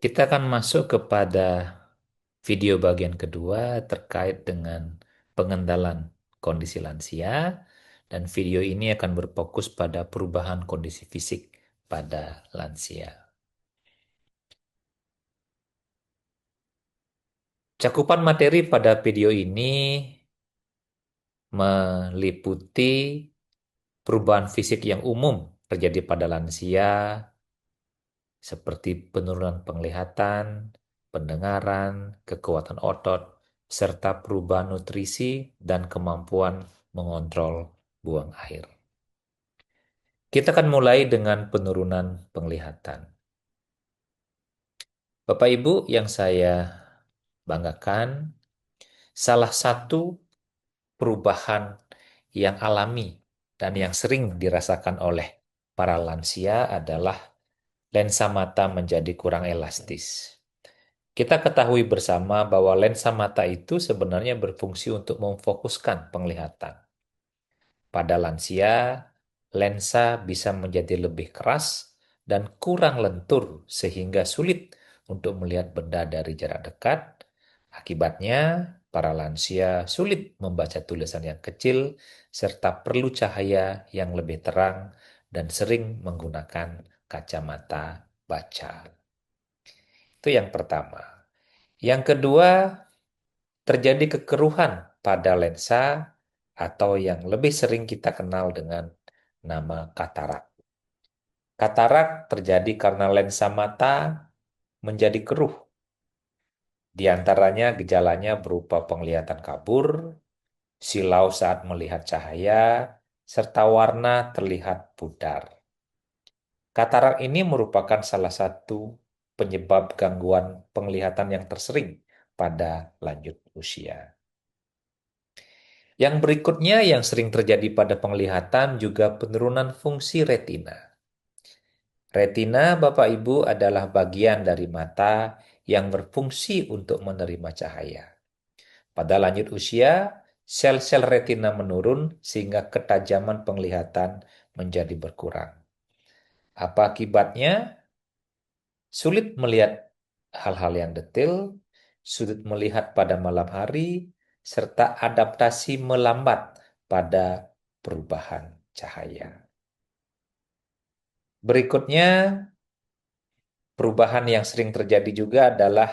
Kita akan masuk kepada video bagian kedua terkait dengan pengendalian kondisi lansia, dan video ini akan berfokus pada perubahan kondisi fisik pada lansia. Cakupan materi pada video ini meliputi perubahan fisik yang umum terjadi pada lansia, seperti penurunan penglihatan, pendengaran, kekuatan otot, serta perubahan nutrisi dan kemampuan mengontrol buang air. Kita akan mulai dengan penurunan penglihatan. Bapak Ibu yang saya banggakan, salah satu perubahan yang alami dan yang sering dirasakan oleh para lansia adalah lensa mata menjadi kurang elastis. Kita ketahui bersama bahwa lensa mata itu sebenarnya berfungsi untuk memfokuskan penglihatan. Pada lansia, lensa bisa menjadi lebih keras dan kurang lentur sehingga sulit untuk melihat benda dari jarak dekat. Akibatnya, para lansia sulit membaca tulisan yang kecil serta perlu cahaya yang lebih terang dan sering menggunakan kacamata baca. Itu yang pertama. Yang kedua, terjadi kekeruhan pada lensa atau yang lebih sering kita kenal dengan nama katarak. Katarak terjadi karena lensa mata menjadi keruh. Di antaranya gejalanya berupa penglihatan kabur, silau saat melihat cahaya, serta warna terlihat pudar. Katarak ini merupakan salah satu penyebab gangguan penglihatan yang tersering pada lanjut usia. Yang berikutnya yang sering terjadi pada penglihatan juga penurunan fungsi retina. Retina, Bapak Ibu, adalah bagian dari mata yang berfungsi untuk menerima cahaya. Pada lanjut usia, sel-sel retina menurun sehingga ketajaman penglihatan menjadi berkurang. Apa akibatnya? Sulit melihat hal-hal yang detail, sulit melihat pada malam hari, serta adaptasi melambat pada perubahan cahaya. Berikutnya, perubahan yang sering terjadi juga adalah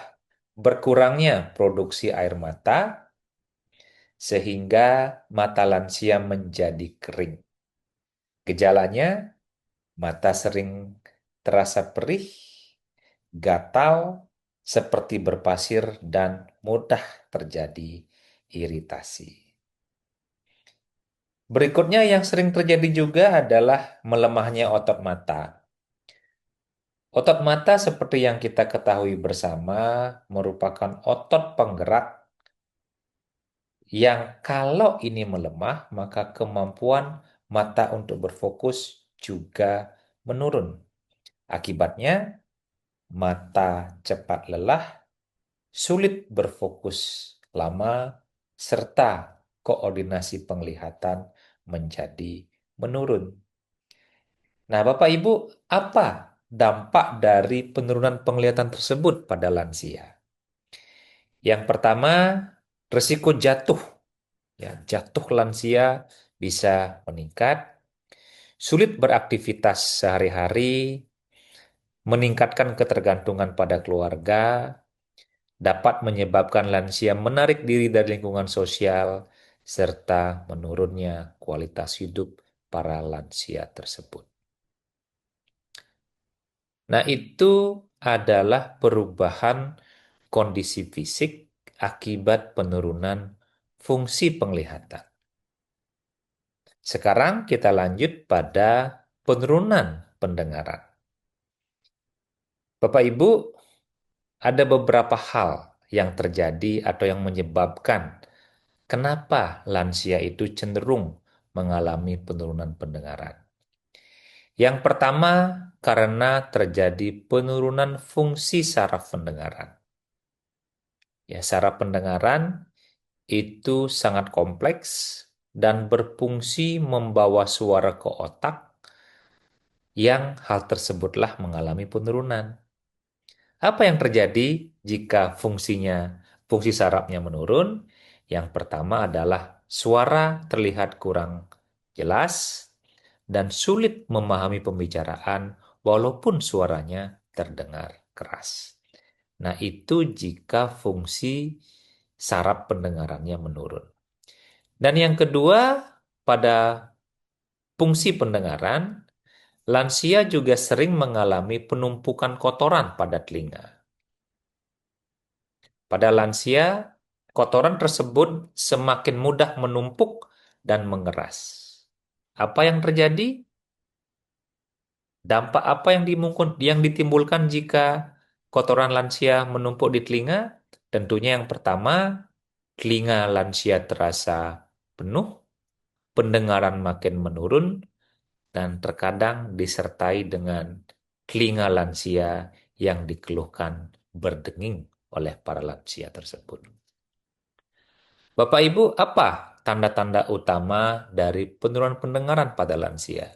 berkurangnya produksi air mata, sehingga mata lansia menjadi kering. Gejalanya, mata sering terasa perih, gatal, seperti berpasir, dan mudah terjadi iritasi. Berikutnya yang sering terjadi juga adalah melemahnya otot mata. Otot mata seperti yang kita ketahui bersama merupakan otot penggerak yang kalau ini melemah maka kemampuan mata untuk berfokus juga menurun. Akibatnya mata cepat lelah, sulit berfokus lama, serta koordinasi penglihatan menjadi menurun. Nah, Bapak Ibu, apa dampak dari penurunan penglihatan tersebut pada lansia? Yang pertama, risiko jatuh. Ya, jatuh lansia bisa meningkat, sulit beraktivitas sehari-hari, meningkatkan ketergantungan pada keluarga, dapat menyebabkan lansia menarik diri dari lingkungan sosial, serta menurunnya kualitas hidup para lansia tersebut. Nah, itu adalah perubahan kondisi fisik akibat penurunan fungsi penglihatan. Sekarang kita lanjut pada penurunan pendengaran. Bapak Ibu, ada beberapa hal yang terjadi atau yang menyebabkan kenapa lansia itu cenderung mengalami penurunan pendengaran. Yang pertama, karena terjadi penurunan fungsi saraf pendengaran. Ya, saraf pendengaran itu sangat kompleks dan berfungsi membawa suara ke otak yang hal tersebutlah mengalami penurunan. Apa yang terjadi jika fungsi sarafnya menurun? Yang pertama adalah suara terlihat kurang jelas dan sulit memahami pembicaraan walaupun suaranya terdengar keras. Nah, itu jika fungsi saraf pendengarannya menurun. Dan yang kedua, pada fungsi pendengaran, lansia juga sering mengalami penumpukan kotoran pada telinga. Pada lansia, kotoran tersebut semakin mudah menumpuk dan mengeras. Apa yang terjadi? Dampak apa yang ditimbulkan jika kotoran lansia menumpuk di telinga? Tentunya yang pertama, telinga lansia terasa penuh, pendengaran makin menurun, dan terkadang disertai dengan telinga lansia yang dikeluhkan berdenging oleh para lansia tersebut. Bapak Ibu, apa tanda-tanda utama dari penurunan pendengaran pada lansia?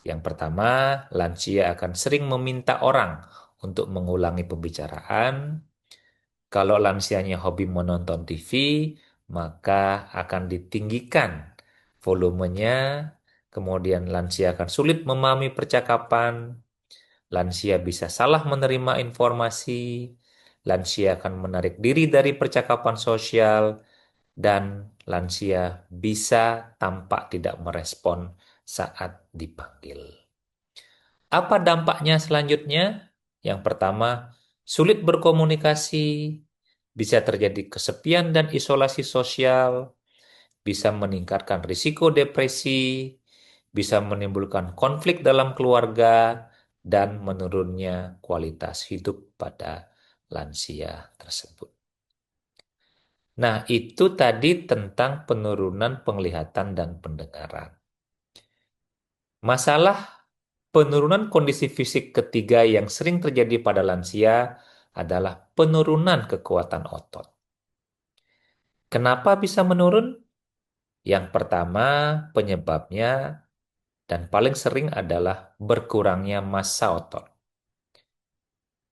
Yang pertama, lansia akan sering meminta orang untuk mengulangi pembicaraan. Kalau lansianya hobi menonton TV, maka akan ditinggikan volumenya. Kemudian lansia akan sulit memahami percakapan. Lansia bisa salah menerima informasi. Lansia akan menarik diri dari percakapan sosial. Dan lansia bisa tampak tidak merespon saat dipanggil. Apa dampaknya selanjutnya? Yang pertama, sulit berkomunikasi, bisa terjadi kesepian dan isolasi sosial, bisa meningkatkan risiko depresi, bisa menimbulkan konflik dalam keluarga, dan menurunnya kualitas hidup pada lansia tersebut. Nah, itu tadi tentang penurunan penglihatan dan pendengaran. Masalah penurunan kondisi fisik ketiga yang sering terjadi pada lansia adalah penurunan kekuatan otot. Kenapa bisa menurun? Yang pertama, penyebabnya dan paling sering adalah berkurangnya massa otot.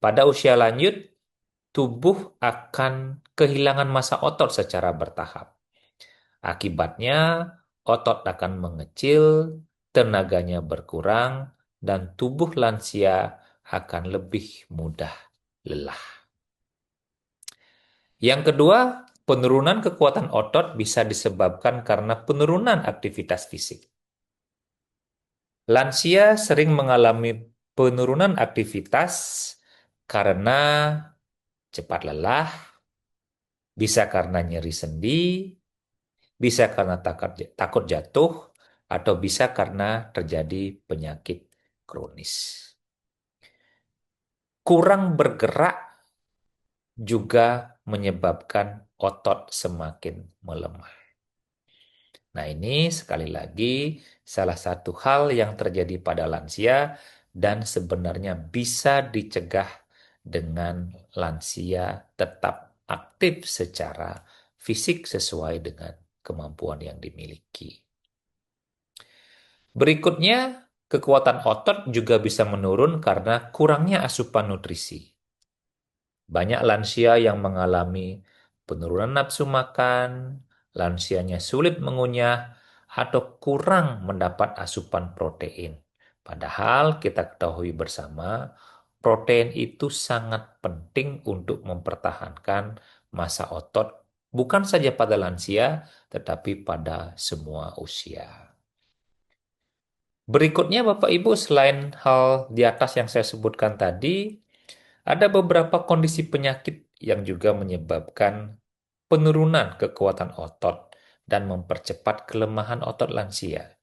Pada usia lanjut, tubuh akan kehilangan massa otot secara bertahap. Akibatnya, otot akan mengecil, tenaganya berkurang, dan tubuh lansia akan lebih mudah lelah. Yang kedua, penurunan kekuatan otot bisa disebabkan karena penurunan aktivitas fisik. Lansia sering mengalami penurunan aktivitas karena cepat lelah, bisa karena nyeri sendi, bisa karena takut jatuh, atau bisa karena terjadi penyakit kronis. Kurang bergerak juga menyebabkan otot semakin melemah. Nah, ini sekali lagi salah satu hal yang terjadi pada lansia dan sebenarnya bisa dicegah dengan lansia tetap aktif secara fisik sesuai dengan kemampuan yang dimiliki. Berikutnya, kekuatan otot juga bisa menurun karena kurangnya asupan nutrisi. Banyak lansia yang mengalami penurunan nafsu makan, lansianya sulit mengunyah, atau kurang mendapat asupan protein. Padahal kita ketahui bersama, protein itu sangat penting untuk mempertahankan massa otot, bukan saja pada lansia, tetapi pada semua usia. Berikutnya Bapak Ibu, selain hal di atas yang saya sebutkan tadi, ada beberapa kondisi penyakit yang juga menyebabkan penurunan kekuatan otot dan mempercepat kelemahan otot lansia.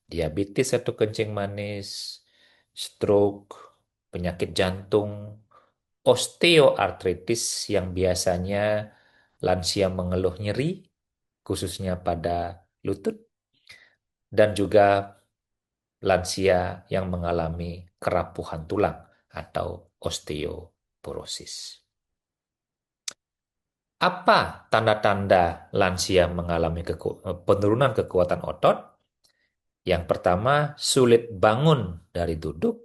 Diabetes atau kencing manis, stroke, penyakit jantung, osteoartritis yang biasanya lansia mengeluh nyeri, khususnya pada lutut, dan juga lansia yang mengalami kerapuhan tulang atau osteoporosis. Apa tanda-tanda lansia mengalami penurunan kekuatan otot? Yang pertama, sulit bangun dari duduk,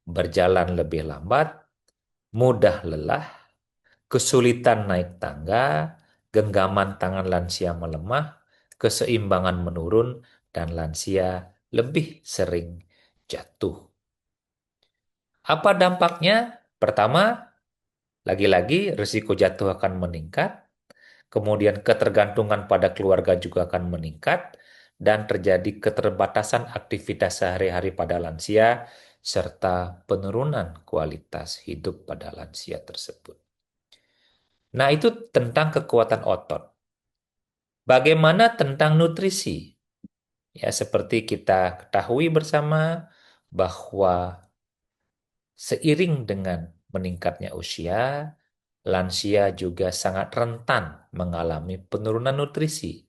berjalan lebih lambat, mudah lelah, kesulitan naik tangga, genggaman tangan lansia melemah, keseimbangan menurun, dan lansia lebih sering jatuh. Apa dampaknya? Pertama, lagi-lagi risiko jatuh akan meningkat, kemudian ketergantungan pada keluarga juga akan meningkat, dan terjadi keterbatasan aktivitas sehari-hari pada lansia, serta penurunan kualitas hidup pada lansia tersebut. Nah, itu tentang kekuatan otot. Bagaimana tentang nutrisi? Ya, seperti kita ketahui bersama bahwa seiring dengan meningkatnya usia, lansia juga sangat rentan mengalami penurunan nutrisi.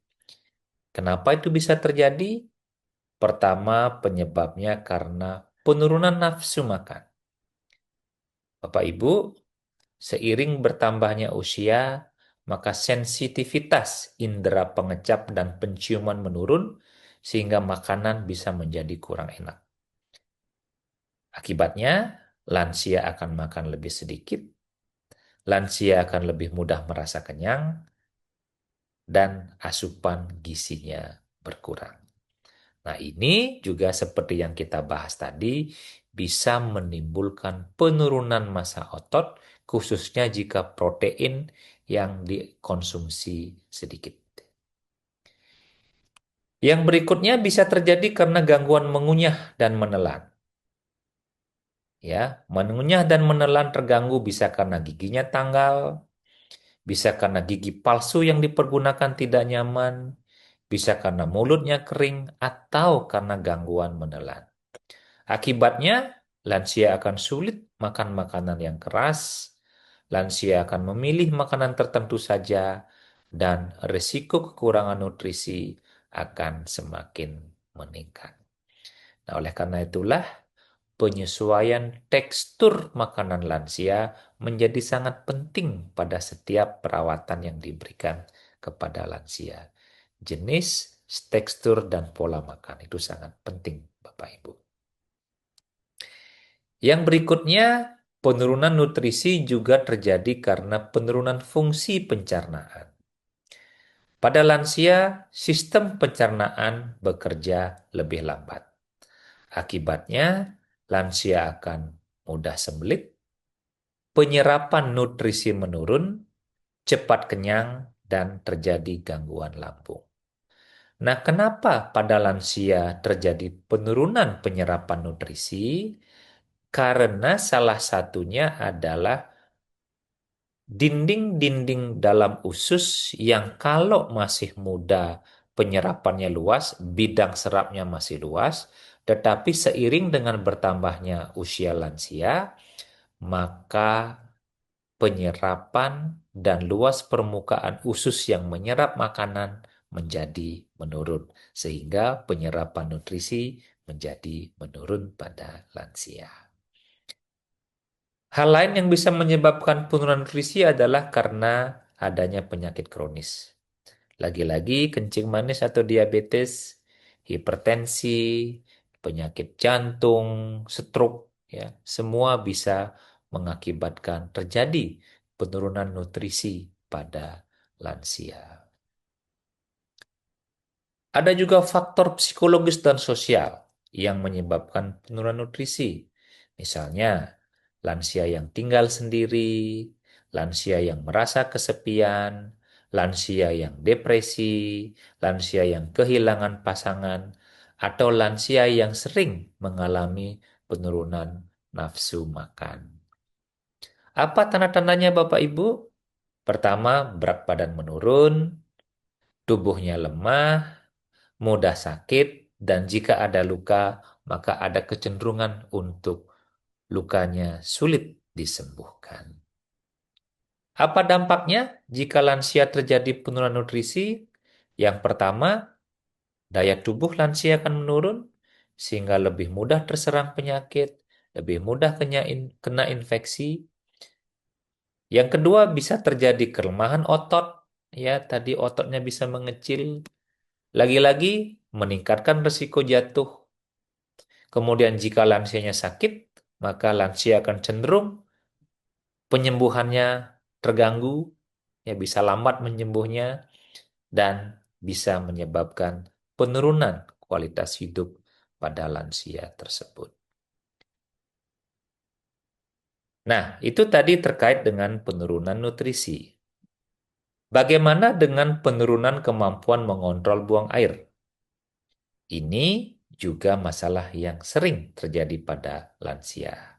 Kenapa itu bisa terjadi? Pertama, penyebabnya karena penurunan nafsu makan. Bapak Ibu, seiring bertambahnya usia, maka sensitivitas indera pengecap dan penciuman menurun, sehingga makanan bisa menjadi kurang enak. Akibatnya, lansia akan makan lebih sedikit, lansia akan lebih mudah merasa kenyang, dan asupan gizinya berkurang. Nah, ini juga seperti yang kita bahas tadi, bisa menimbulkan penurunan massa otot, khususnya jika protein yang dikonsumsi sedikit. Yang berikutnya bisa terjadi karena gangguan mengunyah dan menelan. Ya, mengunyah dan menelan terganggu bisa karena giginya tanggal, bisa karena gigi palsu yang dipergunakan tidak nyaman, bisa karena mulutnya kering, atau karena gangguan menelan. Akibatnya, lansia akan sulit makan makanan yang keras, lansia akan memilih makanan tertentu saja, dan risiko kekurangan nutrisi akan semakin meningkat. Nah, oleh karena itulah, penyesuaian tekstur makanan lansia menjadi sangat penting pada setiap perawatan yang diberikan kepada lansia. Jenis, tekstur, dan pola makan itu sangat penting, Bapak Ibu. Yang berikutnya, penurunan nutrisi juga terjadi karena penurunan fungsi pencernaan. Pada lansia, sistem pencernaan bekerja lebih lambat. Akibatnya, lansia akan mudah sembelit, penyerapan nutrisi menurun, cepat kenyang, dan terjadi gangguan lambung. Nah, kenapa pada lansia terjadi penurunan penyerapan nutrisi? Karena salah satunya adalah dinding-dinding dalam usus yang kalau masih muda penyerapannya luas, bidang serapnya masih luas, tetapi seiring dengan bertambahnya usia lansia, maka penyerapan dan luas permukaan usus yang menyerap makanan menjadi menurun, sehingga penyerapan nutrisi menjadi menurun pada lansia. Hal lain yang bisa menyebabkan penurunan nutrisi adalah karena adanya penyakit kronis. Lagi-lagi kencing manis atau diabetes, hipertensi, penyakit jantung, stroke, ya, semua bisa mengakibatkan terjadi penurunan nutrisi pada lansia. Ada juga faktor psikologis dan sosial yang menyebabkan penurunan nutrisi. Misalnya, lansia yang tinggal sendiri, lansia yang merasa kesepian, lansia yang depresi, lansia yang kehilangan pasangan, atau lansia yang sering mengalami penurunan nafsu makan. Apa tanda-tandanya Bapak Ibu? Pertama, berat badan menurun, tubuhnya lemah, mudah sakit, dan jika ada luka, maka ada kecenderungan untuk lukanya sulit disembuhkan. Apa dampaknya jika lansia terjadi penurunan nutrisi? Yang pertama, daya tubuh lansia akan menurun, sehingga lebih mudah terserang penyakit, lebih mudah kena infeksi. Yang kedua, bisa terjadi kelemahan otot, ya tadi ototnya bisa mengecil. Lagi-lagi meningkatkan risiko jatuh. Kemudian jika lansianya sakit, maka lansia akan cenderung penyembuhannya terganggu, ya bisa lambat menyembuhnya, dan bisa menyebabkan penurunan kualitas hidup pada lansia tersebut. Nah, itu tadi terkait dengan penurunan nutrisi. Bagaimana dengan penurunan kemampuan mengontrol buang air? Ini juga masalah yang sering terjadi pada lansia.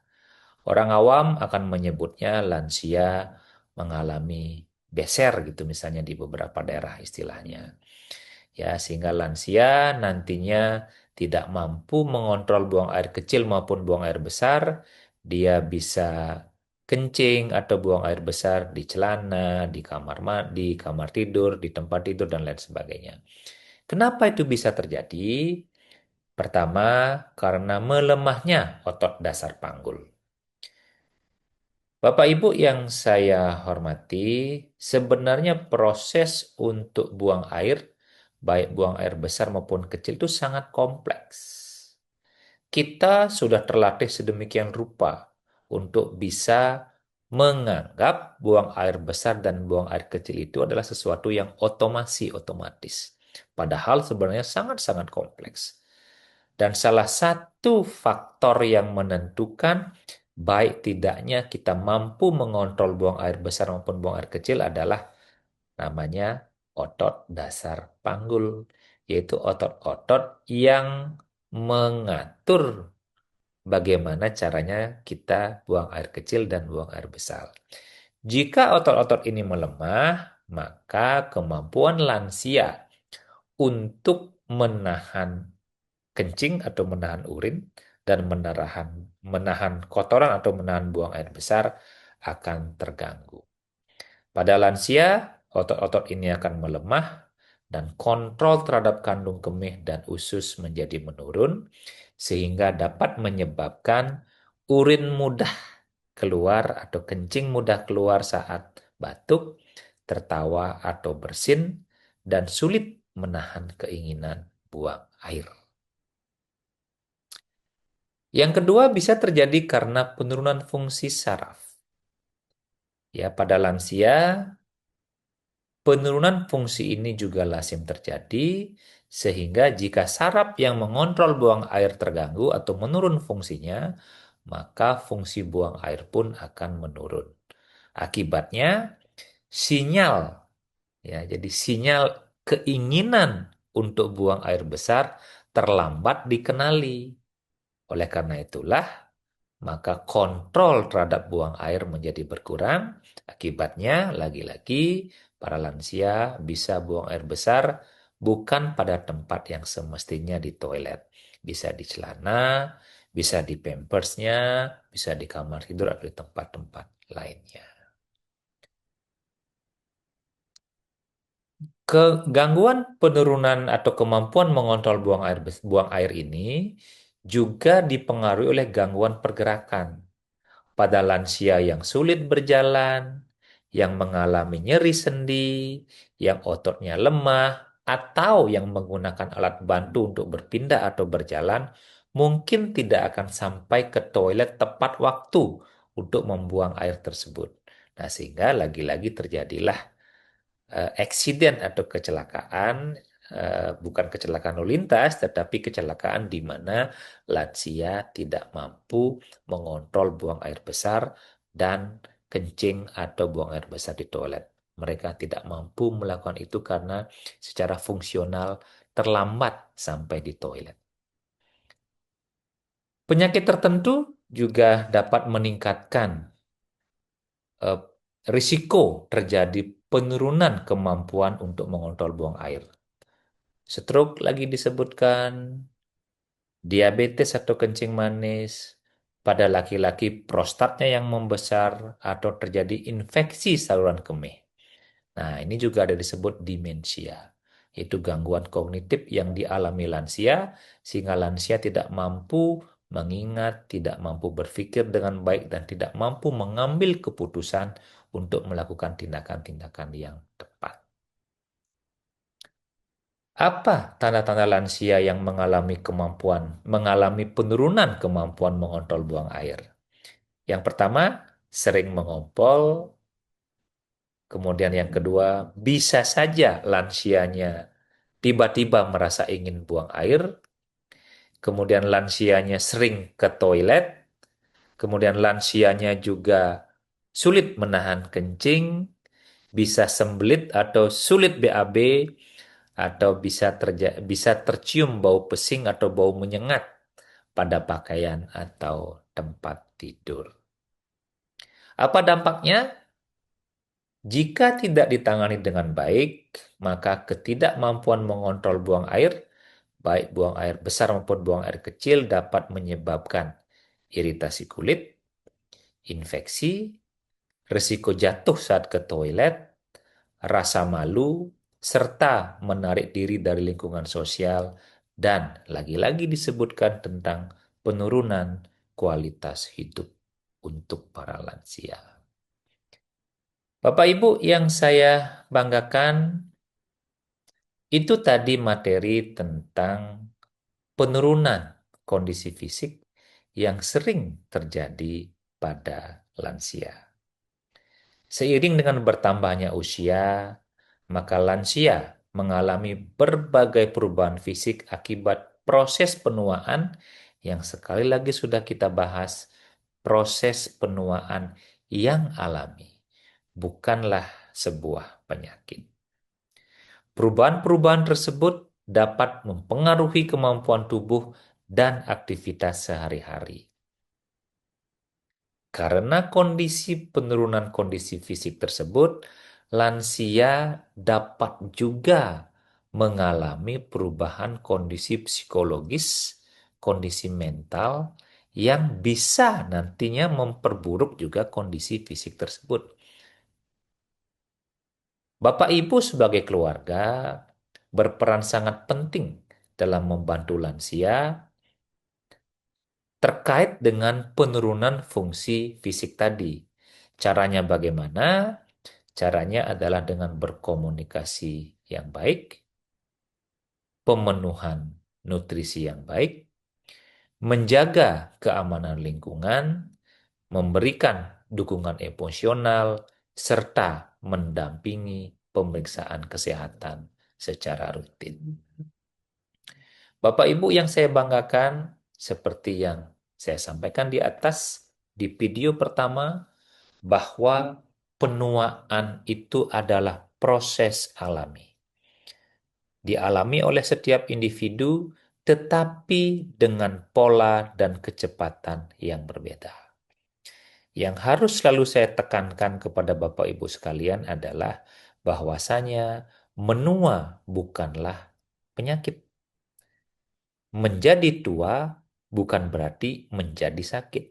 Orang awam akan menyebutnya lansia mengalami beser gitu misalnya di beberapa daerah istilahnya. Ya, sehingga lansia nantinya tidak mampu mengontrol buang air kecil maupun buang air besar. Dia bisa kencing atau buang air besar di celana, di kamar mandi, kamar tidur, di tempat tidur, dan lain sebagainya. Kenapa itu bisa terjadi? Pertama, karena melemahnya otot dasar panggul. Bapak Ibu yang saya hormati, sebenarnya proses untuk buang air, baik buang air besar maupun kecil itu sangat kompleks. Kita sudah terlatih sedemikian rupa untuk bisa menganggap buang air besar dan buang air kecil itu adalah sesuatu yang otomatis. Padahal sebenarnya sangat-sangat kompleks. Dan salah satu faktor yang menentukan baik tidaknya kita mampu mengontrol buang air besar maupun buang air kecil adalah namanya otot dasar panggul, yaitu otot-otot yang mengatur bagaimana caranya kita buang air kecil dan buang air besar. Jika otot-otot ini melemah, maka kemampuan lansia untuk menahan kencing atau menahan urin dan menahan kotoran atau menahan buang air besar akan terganggu. Pada lansia, otot-otot ini akan melemah dan kontrol terhadap kandung kemih dan usus menjadi menurun sehingga dapat menyebabkan urin mudah keluar atau kencing mudah keluar saat batuk, tertawa atau bersin, dan sulit menahan keinginan buang air. Yang kedua bisa terjadi karena penurunan fungsi saraf. Ya, pada lansia, penurunan fungsi ini juga lazim terjadi, sehingga jika saraf yang mengontrol buang air terganggu atau menurun fungsinya, maka fungsi buang air pun akan menurun. Akibatnya, sinyal, ya, jadi sinyal keinginan untuk buang air besar terlambat dikenali. Oleh karena itulah, maka kontrol terhadap buang air menjadi berkurang. Akibatnya, lagi-lagi, para lansia bisa buang air besar bukan pada tempat yang semestinya di toilet. Bisa di celana, bisa di pampersnya, bisa di kamar tidur atau di tempat-tempat lainnya. Kegangguan penurunan atau kemampuan mengontrol buang air ini juga dipengaruhi oleh gangguan pergerakan. Pada lansia yang sulit berjalan, yang mengalami nyeri sendi, yang ototnya lemah, atau yang menggunakan alat bantu untuk berpindah atau berjalan, mungkin tidak akan sampai ke toilet tepat waktu untuk membuang air tersebut. Nah, sehingga lagi-lagi terjadilah eksiden atau kecelakaan, bukan kecelakaan lalu lintas, tetapi kecelakaan di mana lansia tidak mampu mengontrol buang air besar dan kencing atau buang air besar di toilet. Mereka tidak mampu melakukan itu karena secara fungsional terlambat sampai di toilet. Penyakit tertentu juga dapat meningkatkan eh, risiko terjadi penurunan kemampuan untuk mengontrol buang air. Stroke lagi disebutkan, diabetes atau kencing manis, pada laki-laki prostatnya yang membesar atau terjadi infeksi saluran kemih. Nah, ini juga ada disebut demensia, yaitu gangguan kognitif yang dialami lansia, sehingga lansia tidak mampu mengingat, tidak mampu berpikir dengan baik, dan tidak mampu mengambil keputusan untuk melakukan tindakan-tindakan yang tepat. Apa tanda-tanda lansia yang mengalami penurunan kemampuan mengontrol buang air? Yang pertama, sering mengompol. Kemudian yang kedua, bisa saja lansianya tiba-tiba merasa ingin buang air. Kemudian lansianya sering ke toilet. Kemudian lansianya juga sulit menahan kencing, bisa sembelit atau sulit BAB, atau bisa tercium bau pesing atau bau menyengat pada pakaian atau tempat tidur. Apa dampaknya? Jika tidak ditangani dengan baik, maka ketidakmampuan mengontrol buang air, baik buang air besar maupun buang air kecil, dapat menyebabkan iritasi kulit, infeksi, risiko jatuh saat ke toilet, rasa malu, serta menarik diri dari lingkungan sosial, dan lagi-lagi disebutkan tentang penurunan kualitas hidup untuk para lansia. Bapak Ibu yang saya banggakan, itu tadi materi tentang penurunan kondisi fisik yang sering terjadi pada lansia. Seiring dengan bertambahnya usia, maka lansia mengalami berbagai perubahan fisik akibat proses penuaan yang sekali lagi sudah kita bahas, proses penuaan yang alami, bukanlah sebuah penyakit. Perubahan-perubahan tersebut dapat mempengaruhi kemampuan tubuh dan aktivitas sehari-hari. Karena kondisi penurunan kondisi fisik tersebut, lansia dapat juga mengalami perubahan kondisi psikologis, kondisi mental yang bisa nantinya memperburuk juga kondisi fisik tersebut. Bapak Ibu sebagai keluarga berperan sangat penting dalam membantu lansia terkait dengan penurunan fungsi fisik tadi. Caranya bagaimana? Caranya adalah dengan berkomunikasi yang baik, pemenuhan nutrisi yang baik, menjaga keamanan lingkungan, memberikan dukungan emosional, serta mendampingi pemeriksaan kesehatan secara rutin. Bapak Ibu yang saya banggakan, seperti yang saya sampaikan di atas di video pertama, bahwa penuaan itu adalah proses alami. Dialami oleh setiap individu, tetapi dengan pola dan kecepatan yang berbeda. Yang harus selalu saya tekankan kepada Bapak Ibu sekalian adalah bahwasanya menua bukanlah penyakit. Menjadi tua bukan berarti menjadi sakit.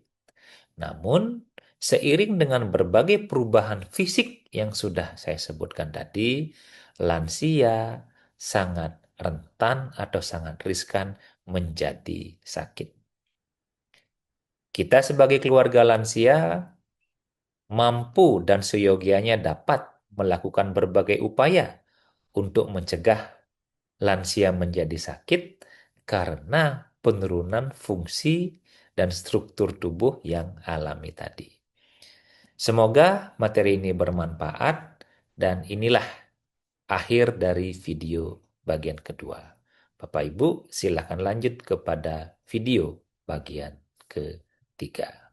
Namun, seiring dengan berbagai perubahan fisik yang sudah saya sebutkan tadi, lansia sangat rentan atau sangat riskan menjadi sakit. Kita sebagai keluarga lansia mampu dan seyogianya dapat melakukan berbagai upaya untuk mencegah lansia menjadi sakit karena penurunan fungsi dan struktur tubuh yang alami tadi. Semoga materi ini bermanfaat dan inilah akhir dari video bagian kedua. Bapak Ibu silakan lanjut kepada video bagian ketiga.